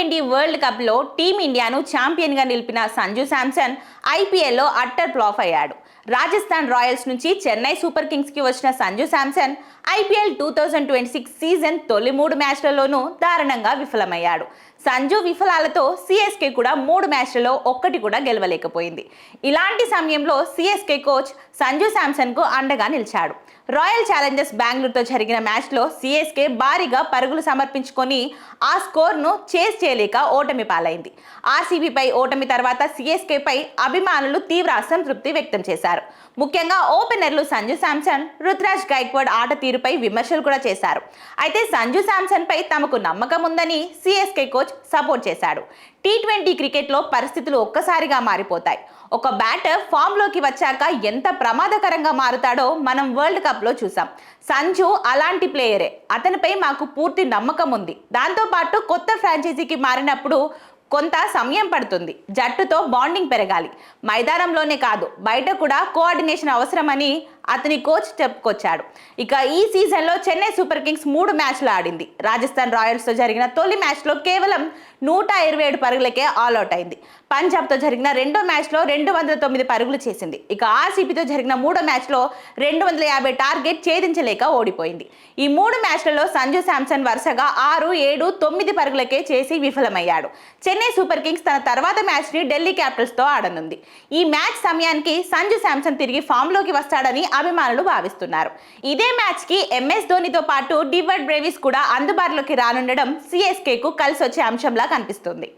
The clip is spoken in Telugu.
T20 వరల్డ్ కప్లో టీమిండియాను ఛాంపియన్గా నిలిపిన సంజు శాంసన్ ఐపీఎల్లో అట్టర్ ఫ్లాప్ అయ్యాడు. రాజస్థాన్ రాయల్స్ నుంచి చెన్నై సూపర్ కింగ్స్కి వచ్చిన సంజు శాంసన్ ఐపీఎల్ 2026 సీజన్ తొలి 3 మ్యాచ్లలోనూ దారుణంగా విఫలమయ్యాడు. సంజు విఫలాలతో సిఎస్కే కూడా 3 మ్యాచ్లలో ఒక్కటి కూడా గెలవలేకపోయింది. ఇలాంటి సమయంలో సిఎస్కే కోచ్ సంజు శాంసన్కు అండగా నిలిచాడు. రాయల్ ఛాలెంజర్స్ బెంగళూరుతో జరిగిన మ్యాచ్లో సిఎస్కే భారీగా పరుగులు సమర్పించుకొని ఆ స్కోర్ను చేజ్ చేయలేక ఓటమి పాలైంది. ఆర్సీబీపై ఓటమి తర్వాత సిఎస్కేపై అభిమానులు తీవ్ర అసంతృప్తి వ్యక్తం చేశారు. ముఖ్యంగా ఓపెనర్లు సంజు శాంసన్, రుతురాజ్ గైక్వాడ్ ఆట తీరుపై విమర్శలు కూడా చేశారు. అయితే సంజు శాంసన్ పై తమకు నమ్మకం ఉందని సిఎస్కే కోచ్ సపోర్ట్ చేశాడు. T20 క్రికెట్లో పరిస్థితులు ఒక్కసారిగా మారిపోతాయి. ఒక బ్యాటర్ ఫామ్లోకి వచ్చాక ఎంత ప్రమాదకరంగా మారుతాడో మనం వరల్డ్ కప్లో చూసాం. సంజు అలాంటి ప్లేయరే. అతనిపై మాకు పూర్తి నమ్మకం ఉంది. దాంతోపాటు కొత్త ఫ్రాంచైజీకి మారినప్పుడు కొంత సమయం పడుతుంది. జట్టుతో బాండింగ్ పెరగాలి. మైదానంలోనే కాదు బయట కూడా కోఆర్డినేషన్ అవసరమని అతని కోచ్ చెప్పుకొచ్చాడు. ఇక ఈ సీజన్లో చెన్నై సూపర్ కింగ్స్ 3 మ్యాచ్లు ఆడింది. రాజస్థాన్ రాయల్స్తో జరిగిన తొలి మ్యాచ్లో కేవలం 127 పరుగులకే ఆల్అౌట్ అయింది. పంజాబ్తో జరిగిన రెండో మ్యాచ్లో 209 పరుగులు చేసింది. ఇక ఆర్సీబీతో జరిగిన 3వ మ్యాచ్లో 250 టార్గెట్ ఛేదించలేక ఓడిపోయింది. ఈ 3 మ్యాచ్లలో సంజు శాంసన్ వరుసగా 6, 7, 9 పరుగులకే చేసి విఫలమయ్యాడు. చెన్నై సూపర్ కింగ్స్ తన తర్వాత మ్యాచ్ని ఢిల్లీ క్యాపిటల్స్తో ఆడనుంది. ఈ మ్యాచ్ సమయానికి సంజు శాంసన్ తిరిగి ఫామ్లోకి వస్తాడని అభిమానులు భావిస్తున్నారు. ఇదే మ్యాచ్కి ఎంఎస్ ధోనితో పాటు డివర్డ్ బ్రేవిస్ కూడా అందుబాటులోకి రానుండడం సిఎస్కేకు కలిసొచ్చే అంశంలా కనిపిస్తుంది.